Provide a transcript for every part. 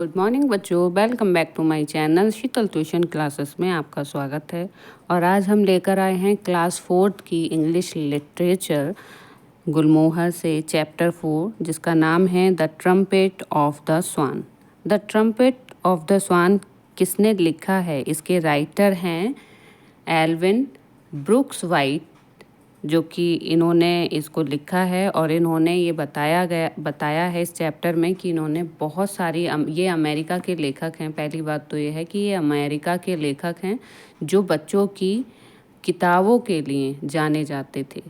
Good morning बच्चों, welcome back to my channel Sheetal tuition classes में आपका स्वागत है। और आज हम लेकर आए हैं क्लास 4 की इंग्लिश लिटरेचर गुलमोहर से चैप्टर 4, जिसका नाम है the trumpet of the swan. The trumpet of the swan किसने लिखा है? इसके राइटर हैं एल्विन ब्रुक्स वाइट, जो कि इन्होंने इसको लिखा है। और इन्होंने ये बताया है इस चैप्टर में कि इन्होंने बहुत सारी ये अमेरिका के लेखक हैं। पहली बात तो ये है कि ये अमेरिका के लेखक हैं जो बच्चों की किताबों के लिए जाने जाते थे।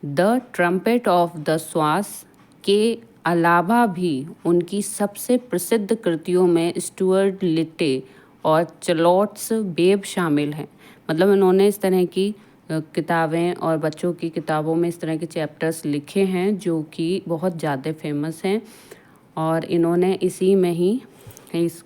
द ट्रम्पेट ऑफ द स्वास के अलावा भी उनकी सबसे प्रसिद्ध कृतियों में स्टुअर्ट लिटे और चार्लोट्स वेब शामिल हैं। मतलब इन्होंने इस तरह की किताबें और बच्चों की किताबों में इस तरह के चैप्टर्स लिखे हैं जो कि बहुत ज़्यादा फेमस हैं। और इन्होंने इसी में ही इस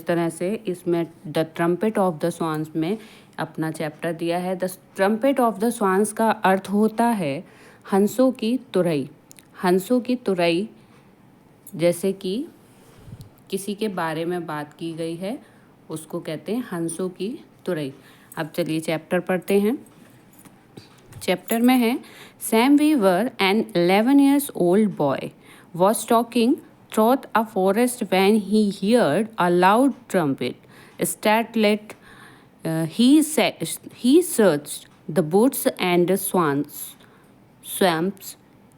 तरह से इसमें the trumpet of the swans में अपना चैप्टर दिया है। The trumpet of the swans का अर्थ होता है हंसों की तुरई। हंसों की तुरई, जैसे कि किसी के बारे में बात की गई है, उसको कहते हैं हंसों की तुरई। अब चलिए चैप्टर पढ़ते हैं। चैप्टर में है Sam Weaver an 11 years old boy was stalking through a forest when he heard a loud trumpet. Startled, he searched the woods and swamps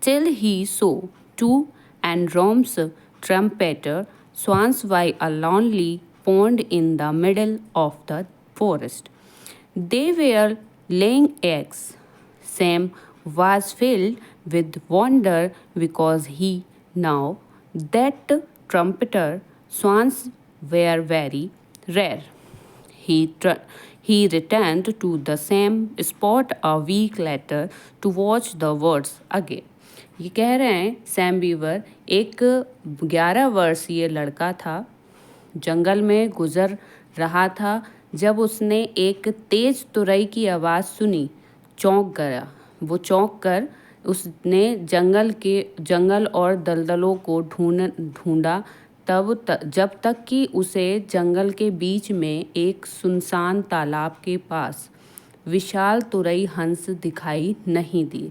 till he saw two enormous trumpeter swans by a lonely pond in the middle of the forest. They were laying eggs. Sam was filled with wonder because he knew that trumpeter swans were very rare. He returned to the same spot a week later to watch the birds again. ये कह रहे हैं Sam beaver एक 11 वर्षीय लड़का था, जंगल में गुजर रहा था। जब उसने एक तेज तुरई की आवाज़ सुनी, चौंक गया। वो चौंक कर उसने जंगल और दलदलों को ढूंढा जब तक कि उसे जंगल के बीच में एक सुनसान तालाब के पास विशाल तुरई हंस दिखाई नहीं दी।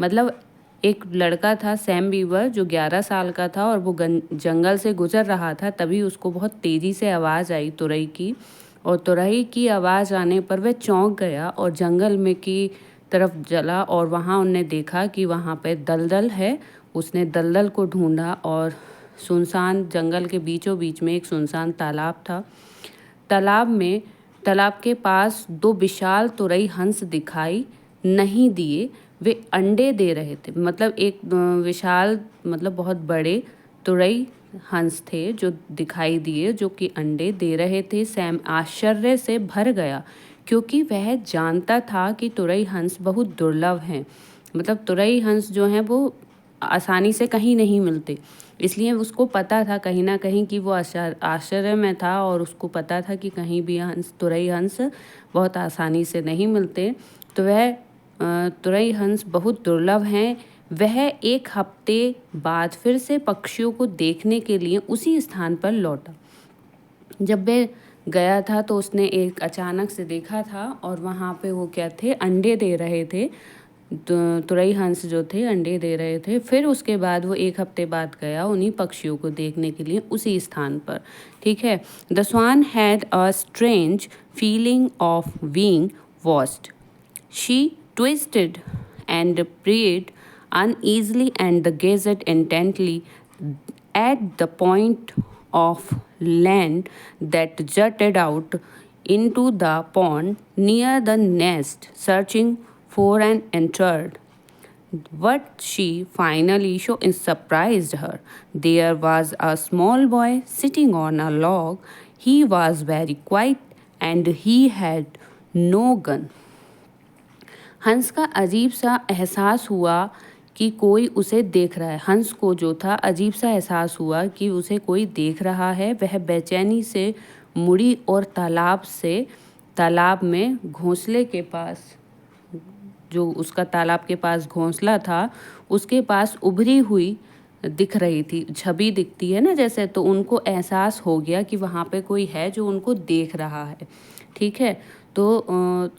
मतलब एक लड़का था सैम बीवर जो 11 साल का था और वो जंगल से गुजर रहा था। तभी उसको बहुत तेज़ी से आवाज़ आई तुरई की, और तुरई की आवाज़ आने पर वह चौंक गया और जंगल में की तरफ चला। और वहाँ उन्होंने देखा कि वहाँ पे दलदल है। उसने दलदल को ढूंढा और सुनसान जंगल के बीचों बीच में एक सुनसान तालाब था। तालाब के पास दो विशाल तुरई हंस दिखाई नहीं दिए। वे अंडे दे रहे थे। मतलब एक विशाल, मतलब बहुत बड़े तुरई हंस थे जो दिखाई दिए, जो कि अंडे दे रहे थे। सैम आश्चर्य से भर गया क्योंकि वह जानता था कि तुरई हंस बहुत दुर्लभ हैं। मतलब तुरई हंस जो हैं वो आसानी से कहीं नहीं मिलते, इसलिए उसको पता था कहीं ना कहीं कि वो आश्चर्य में था और उसको पता था कि कहीं भी तुरई हंस बहुत आसानी से नहीं मिलते। तो वह तुरई हंस बहुत दुर्लभ हैं। वह एक हफ्ते बाद फिर से पक्षियों को देखने के लिए उसी स्थान पर लौटा। जब वह गया था तो उसने एक अचानक से देखा था और वहाँ पे वो क्या थे, अंडे दे रहे थे। तुरई हंस जो थे अंडे दे रहे थे। फिर उसके बाद वो एक हफ्ते बाद गया उन्हीं पक्षियों को देखने के लिए उसी स्थान पर। ठीक है। The swan had a strange feeling of being watched. She twisted and breathed uneasily and gazed intently at the point of land that jutted out into the pond near the nest, searching for an intruder. What she finally surprised her. There was a small boy sitting on a log. He was very quiet and he had no gun. हंस का अजीब सा एहसास हुआ कि कोई उसे देख रहा है। हंस को जो था अजीब सा एहसास हुआ कि उसे कोई देख रहा है। वह बेचैनी से मुड़ी और तालाब में घोंसले के पास, जो उसका तालाब के पास घोंसला था, उसके पास उभरी हुई दिख रही थी, छवि दिखती है ना जैसे, तो उनको एहसास हो गया कि वहाँ पे कोई है जो उनको देख रहा है। ठीक है, तो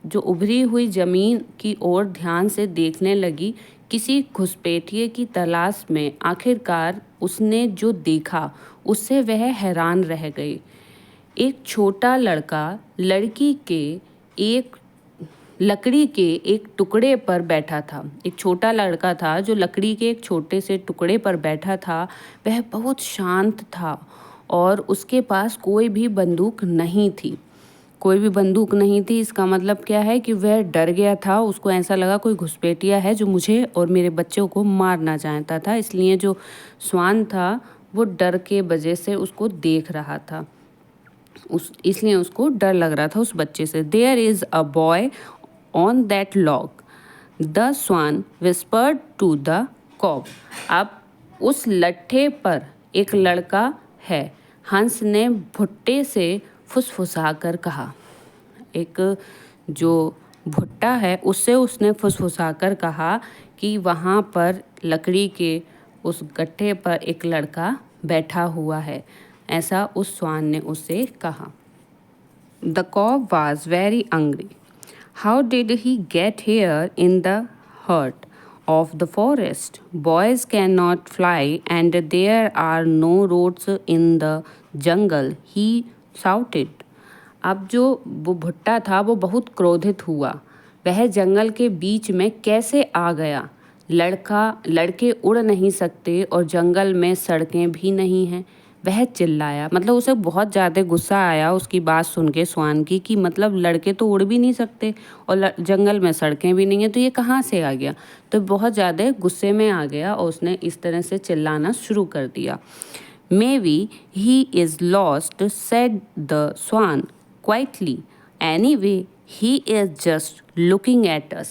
जो उभरी हुई ज़मीन की ओर ध्यान से देखने लगी, किसी घुसपैठिए की तलाश में। आखिरकार उसने जो देखा उससे वह हैरान रह गई। एक छोटा लड़का लड़की के एक लकड़ी के एक टुकड़े पर बैठा था। एक छोटा लड़का था जो लकड़ी के एक छोटे से टुकड़े पर बैठा था। वह बहुत शांत था और उसके पास कोई भी बंदूक नहीं थी। कोई भी बंदूक नहीं थी, इसका मतलब क्या है कि वह डर गया था। उसको ऐसा लगा कोई घुसपैठिया है जो मुझे और मेरे बच्चों को मारना चाहता था, इसलिए जो स्वान था वो डर के वजह से उसको देख रहा था। इसलिए उसको डर लग रहा था उस बच्चे से। There is a boy on that log, the swan whispered to the cob. अब उस लट्ठे पर एक लड़का है, हंस ने भुट्टे से फुसफुसाकर कहा। एक जो भुट्टा है उससे उसने फुसफुसाकर कहा कि वहाँ पर लकड़ी के उस गट्ठे पर एक लड़का बैठा हुआ है, ऐसा उस स्वान ने उससे कहा। The cob was very angry. How did he get here in the heart of the forest? Boys cannot fly and there are no roads in the jungle, he shouted. अब जो वो भुट्टा था वो बहुत क्रोधित हुआ। वह जंगल के बीच में कैसे आ गया? लड़के उड़ नहीं सकते और जंगल में सड़कें भी नहीं हैं, वह चिल्लाया। मतलब उसे बहुत ज़्यादा गुस्सा आया उसकी बात सुन के स्वान की, कि मतलब लड़के तो उड़ भी नहीं सकते और जंगल में सड़कें भी नहीं हैं, तो ये कहाँ से आ गया? तो बहुत ज़्यादा गुस्से में आ गया और उसने इस तरह से चिल्लाना शुरू कर दिया। Maybe he is lost, said the swan quietly. Anyway, he is just looking at us.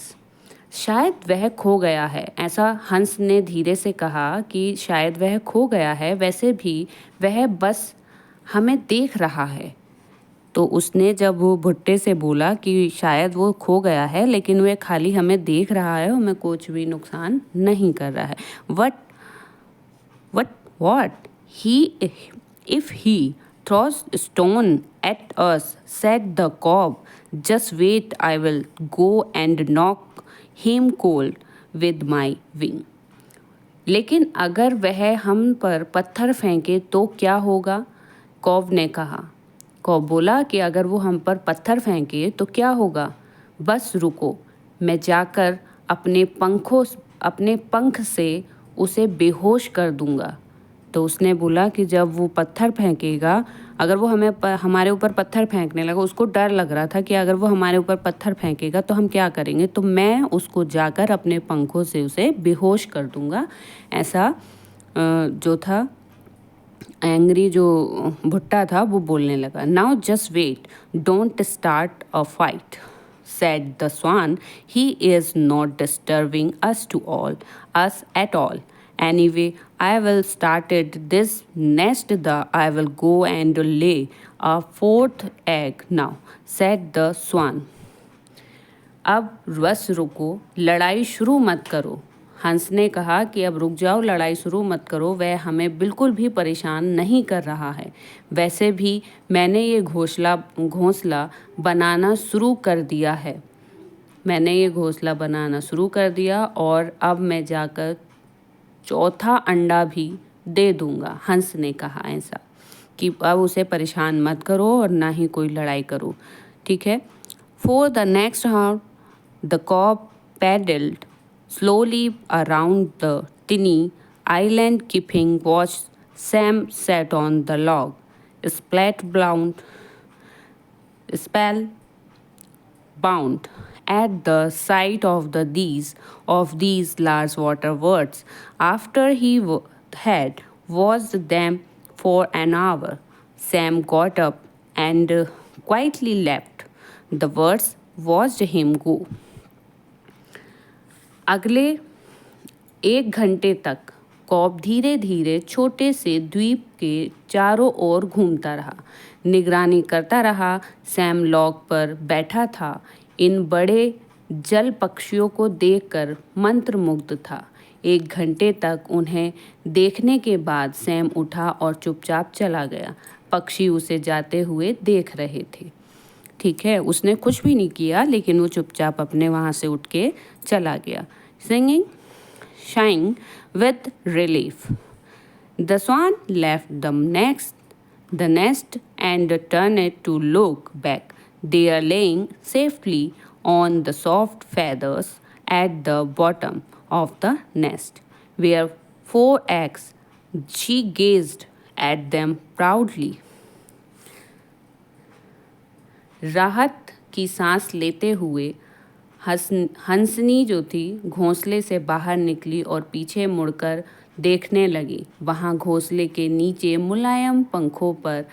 शायद वह खो गया है, ऐसा हंस ने धीरे से कहा कि शायद वह खो गया है, वैसे भी वह बस हमें देख रहा है। तो उसने जब वो भुट्टे से बोला कि शायद वो खो गया है लेकिन वह खाली हमें देख रहा है, हमें कुछ भी नुकसान नहीं कर रहा है। What? If he throws stone at us, said the cob. Just wait, I will go and knock him cold with my wing. लेकिन अगर वह हम पर पत्थर फेंके तो क्या होगा? कॉब ने कहा। कॉब बोला कि अगर वो हम पर पत्थर फेंके तो क्या होगा? बस रुको, मैं जाकर अपने पंख से उसे बेहोश कर दूंगा। तो उसने बोला कि जब वो पत्थर फेंकेगा, अगर वो हमारे ऊपर पत्थर फेंकने लगा, उसको डर लग रहा था कि अगर वो हमारे ऊपर पत्थर फेंकेगा तो हम क्या करेंगे, तो मैं उसको जाकर अपने पंखों से उसे बेहोश कर दूंगा। ऐसा जो था एंग्री जो भुट्टा था वो बोलने लगा। Now just wait, don't start a fight, said the swan. He is not disturbing us at all. Anyway, I will start it this nest. I will go and lay a fourth egg now, said the swan. अब बस रुको, लड़ाई शुरू मत करो। हंस ने कहा कि अब रुक जाओ, लड़ाई शुरू मत करो, वह हमें बिल्कुल भी परेशान नहीं कर रहा है। वैसे भी मैंने ये घोंसला बनाना शुरू कर दिया है। और अब मैं जाकर चौथा अंडा भी दे दूंगा। हंस ने कहा ऐसा कि अब उसे परेशान मत करो और ना ही कोई लड़ाई करो, ठीक है। For the next hour, the cob paddled slowly around the tiny island, keeping watch. Sam sat on the log, spellbound at the sight of these large water birds. After he had watched them for an hour, Sam got up and quietly left. The birds watched him go. अगले 1 घंटे तक cob धीरे धीरे छोटे से द्वीप के चारों ओर घूमता रहा, निगरानी करता रहा। सैम लॉग पर बैठा था, इन बड़े जल पक्षियों को देखकर मंत्रमुग्ध था। 1 घंटे तक उन्हें देखने के बाद सैम उठा और चुपचाप चला गया। पक्षी उसे जाते हुए देख रहे थे। ठीक है, उसने कुछ भी नहीं किया, लेकिन वो चुपचाप अपने वहाँ से उठ के चला गया। Singing shying with relief, the swan left the nest and turned it to look back. They are laying safely on the soft feathers at the bottom of the nest, where 4 eggs. She gazed at them proudly. राहत की सांस लेते हुए हंसनी जो थी घोंसले से बाहर निकली और पीछे मुड़कर देखने लगी। वहाँ घोंसले के नीचे मुलायम पंखों पर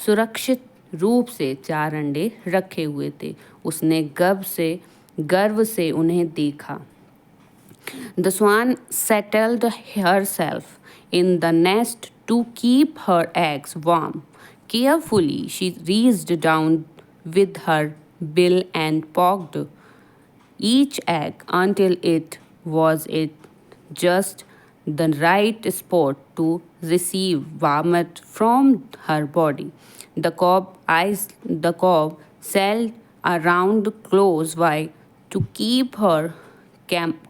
सुरक्षित रूप से 4 अंडे रखे हुए थे। उसने गर्व से उन्हें देखा। The swan settled herself in the nest to keep her eggs warm. Carefully, she reached down with her bill and poked each egg until it was at just the right spot to receive warmth from her body. The cob sailed around close by to keep her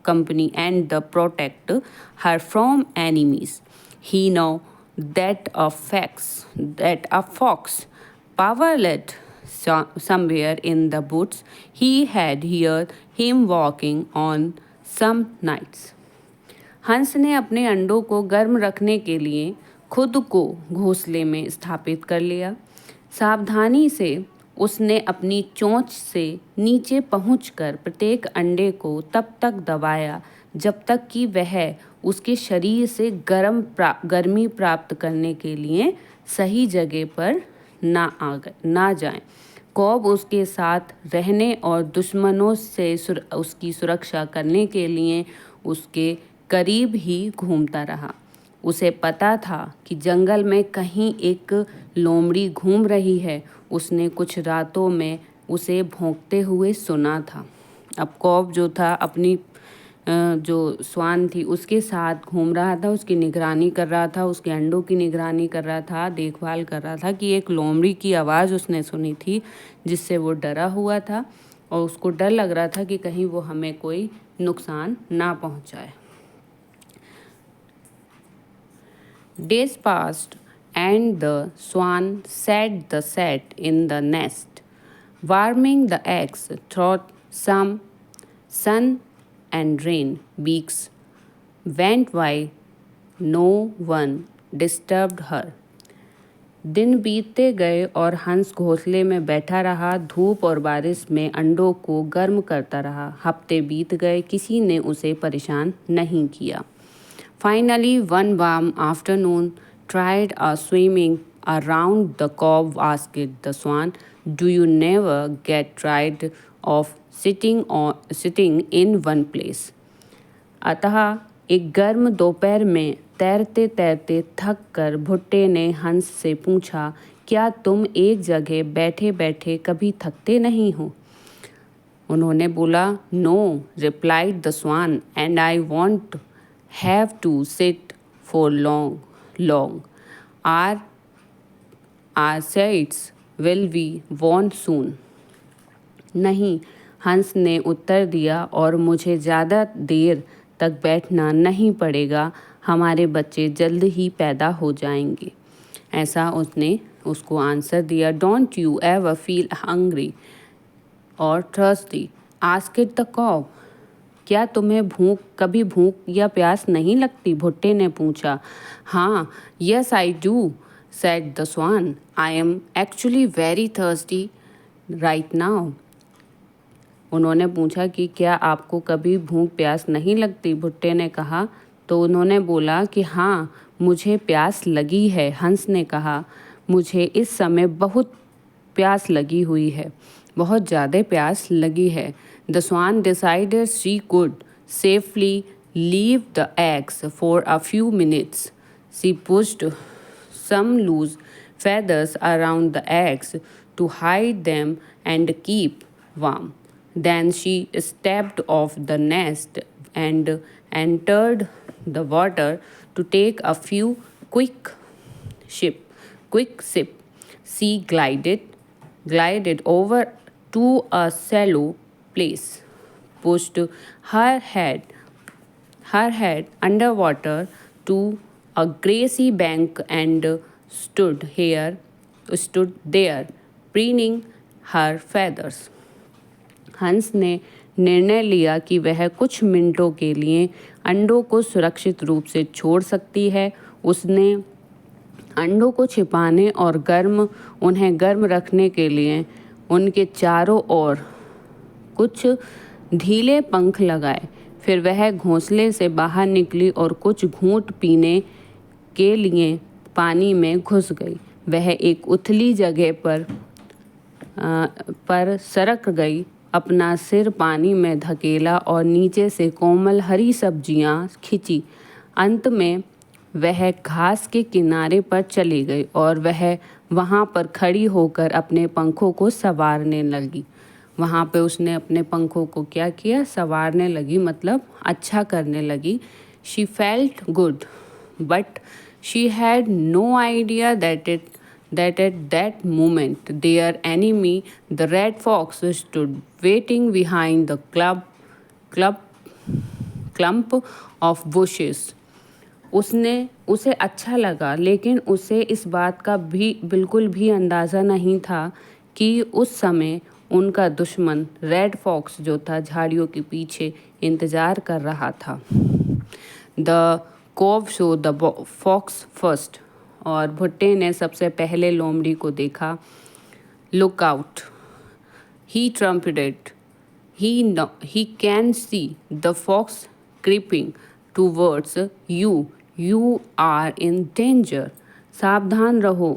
company and protect her from enemies. He knew that a fox prowled somewhere in the woods. He had heard him walking on some nights. हंस ने अपने अंडों को गर्म रखने के लिए खुद को घोंसले में स्थापित कर लिया। सावधानी से उसने अपनी चोंच से नीचे पहुंचकर प्रत्येक अंडे को तब तक दबाया जब तक कि वह उसके शरीर से गर्मी प्राप्त करने के लिए सही जगह पर ना जाए। कॉब उसके साथ रहने और दुश्मनों से उसकी सुरक्षा करने के लिए उसके करीब ही घूमता रहा। उसे पता था कि जंगल में कहीं एक लोमड़ी घूम रही है। उसने कुछ रातों में उसे भौंकते हुए सुना था। अब कॉब जो था अपनी जो स्वान थी उसके साथ घूम रहा था, उसकी निगरानी कर रहा था, उसके अंडों की निगरानी कर रहा था, देखभाल कर रहा था कि एक लोमड़ी की आवाज़ उसने सुनी थी जिससे वो डरा हुआ था और उसको डर लग रहा था कि कहीं वो हमें कोई नुकसान ना पहुंचाए। Days passed and the swan sat in the nest, warming the eggs through some sun and rain. Weeks went by, no one disturbed her. दिन बीतते गए और हंस घोंसले में बैठा रहा, धूप और बारिश में अंडों को गर्म करता रहा। हफ्ते बीत गए, किसी ने उसे परेशान नहीं किया। Finally, one warm afternoon, tried swimming around the cob, asked the swan, "Do you never get tired of sitting in one place?" अतः एक गर्म दोपहर में तैरते तैरते थक कर भुट्टे ने हंस से पूछा, क्या तुम एक जगह बैठे बैठे कभी थकते नहीं हो? उन्होंने बोला, "No," replied the swan, "and I won't have to sit for long. Our sides will be worn soon." नहीं, हंस ने उत्तर दिया, और मुझे ज़्यादा देर तक बैठना नहीं पड़ेगा। हमारे बच्चे जल्द ही पैदा हो जाएंगे। ऐसा उसने उसको आंसर दिया। Don't you ever feel hungry or thirsty? asked the cow. क्या तुम्हें कभी भूख या प्यास नहीं लगती? भुट्टे ने पूछा। हाँ, yes I do, said the swan. I am actually very thirsty right now. उन्होंने पूछा कि क्या आपको कभी भूख प्यास नहीं लगती? भुट्टे ने कहा। तो उन्होंने बोला कि हाँ, मुझे प्यास लगी है। हंस ने कहा, मुझे इस समय बहुत प्यास लगी हुई है, बहुत ज़्यादा प्यास लगी है। The swan decided she could safely leave the eggs for a few minutes. She pushed some loose feathers around the eggs to hide them and keep warm. Then she stepped off the nest and entered the water to take a few quick sip. She glided over to a shallow place, pushed her head underwater to a grassy bank and stood there, preening her feathers. हंस ने निर्णय लिया कि वह कुछ मिनटों के लिए अंडों को सुरक्षित रूप से छोड़ सकती है। उसने अंडों को छिपाने और उन्हें गर्म रखने के लिए उनके चारों ओर कुछ ढीले पंख लगाए। फिर वह घोंसले से बाहर निकली और कुछ घूंट पीने के लिए पानी में घुस गई। वह एक उथली जगह पर सरक गई, अपना सिर पानी में धकेला और नीचे से कोमल हरी सब्जियां खींची। अंत में वह घास के किनारे पर चली गई और वह वहाँ पर खड़ी होकर अपने पंखों को संवारने लगी। वहाँ पे उसने अपने पंखों को क्या किया? संवारने लगी, मतलब अच्छा करने लगी। She felt good but she had no idea that at that moment their enemy, the red fox, stood waiting behind the clump of bushes. उसे अच्छा लगा, लेकिन उसे इस बात का भी बिल्कुल भी अंदाज़ा नहीं था कि उस समय उनका दुश्मन रेड फॉक्स जो था झाड़ियों के पीछे इंतज़ार कर रहा था। The cob saw the fox first, और भुट्टे ने सबसे पहले लोमड़ी को देखा। Look out, he trumpeted, he can see the fox creeping towards you, you are in danger. सावधान रहो,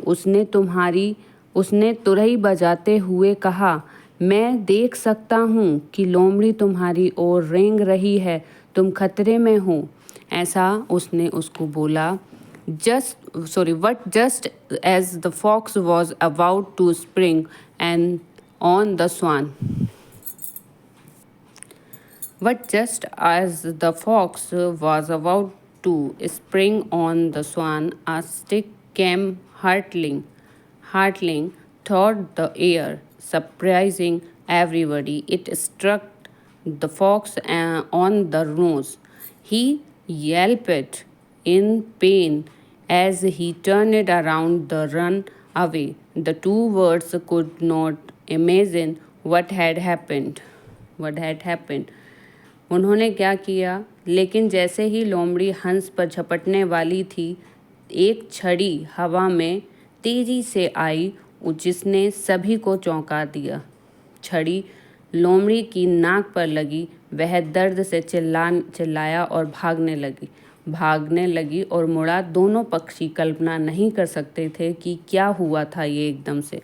उसने तुरही बजाते हुए कहा। मैं देख सकता हूँ कि लोमड़ी तुम्हारी ओर रेंग रही है, तुम खतरे में हो। ऐसा उसने उसको बोला। But just as the fox was about to spring on the swan. But just as the fox was about to spring on the swan, a stick came hurtling through the air, surprising everybody. It struck the fox on the nose. He yelped in pain as he turned around to run away. The two birds could not imagine what had happened. उन्होंने क्या किया? लेकिन जैसे ही लोमड़ी हंस पर झपटने वाली थी, एक छड़ी हवा में तेजी से आई जिसने सभी को चौंका दिया। छड़ी लोमड़ी की नाक पर लगी। वह दर्द से चिल्लाया और भागने लगी और मुड़ा। दोनों पक्षी कल्पना नहीं कर सकते थे कि क्या हुआ था ये एकदम से।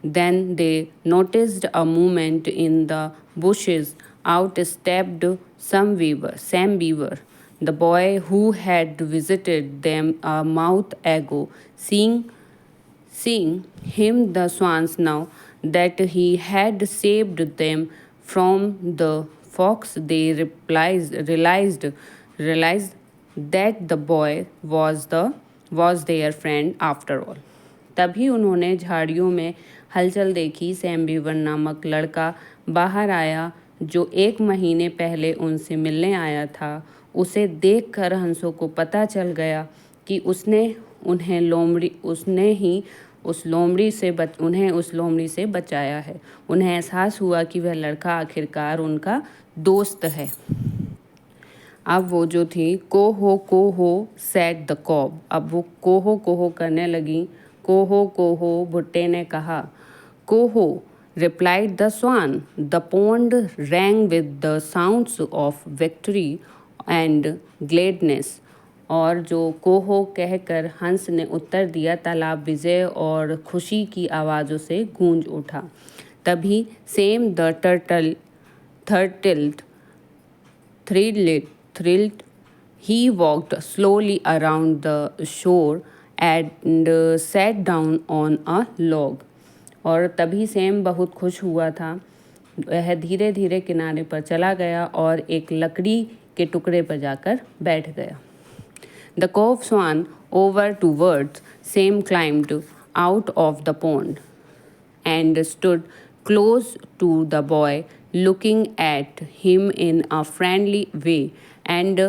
Then they noticed a movement in the bushes. Out stepped Sam Beaver, the boy who had visited them a month ago. Seeing him the swans now that he had saved them from the fox, they realized that the boy was their friend after all. तभी उन्होंने झाड़ियों में हलचल देखी। Sam beaver नामक लड़का बाहर आया जो 1 महीने पहले उनसे मिलने आया था। उसे देखकर हंसों को पता चल गया कि उन्हें उस लोमड़ी से बचाया है। उन्हें एहसास हुआ कि वह लड़का आखिरकार उनका दोस्त है। अब वो जो थी कोहो सेड द कॉब, अब वो कोहो करने लगी। कोहो भुट्टे ने कहा। Coho replied the swan. The pond rang with the sounds of victory and gladness. और जो कोहो कहकर हंस ने उत्तर दिया, तालाब विजय और खुशी की आवाज़ों से गूंज उठा। तभी same the turtle thrilled. He walked slowly around the shore and sat down on a log. और तभी सेम बहुत खुश हुआ था। वह धीरे धीरे किनारे पर चला गया और एक लकड़ी के टुकड़े पर जाकर बैठ गया। The cock swam over towards Sam climbed out of the pond and stood close to the boy, looking at him in a friendly way and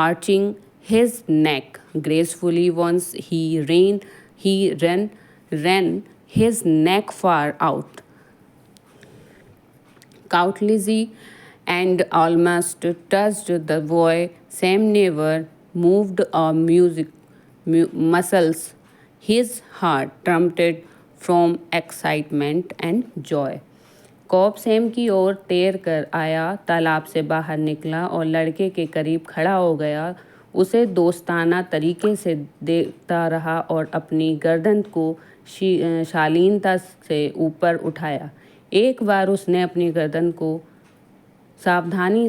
arching his neck gracefully. Once he ran his neck far out, Countly and almost touched the boy. Sam never moved a muscles. His heart thumped from excitement and joy. Cob Sam की ओर तैर कर आया, तालाब से बाहर निकला और लड़के के करीब खड़ा हो गया। उसे दोस्ताना तरीके से देखता रहा और अपनी गर्दन को शालीनता से ऊपर उठाया। एक बार उसने अपनी गर्दन को सावधानी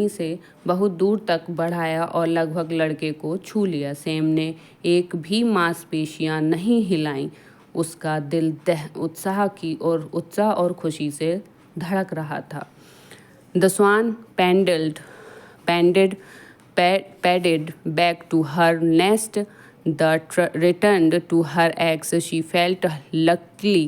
से बहुत दूर तक बढ़ाया और लगभग लड़के को छू लिया। सैम ने एक भी मांसपेशियां नहीं हिलाईं। उसका दिल उत्साह और खुशी से धड़क रहा था। The swan padded back to her nest. Returned to her eggs. She felt lucky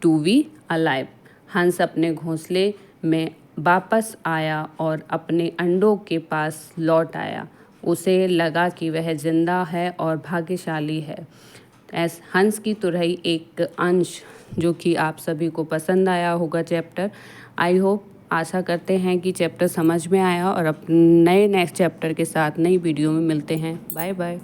to be alive. हंस अपने घोंसले में वापस आया और अपने अंडों के पास लौट आया। उसे लगा कि वह जिंदा है और भाग्यशाली है। हंस की तुरही एक अंश जो कि आप सभी को पसंद आया होगा चैप्टर। आई होप, आशा करते हैं कि चैप्टर समझ में आया और अब नए नेक्स्ट चैप्टर के साथ नई वीडियो में मिलते हैं। Bye bye.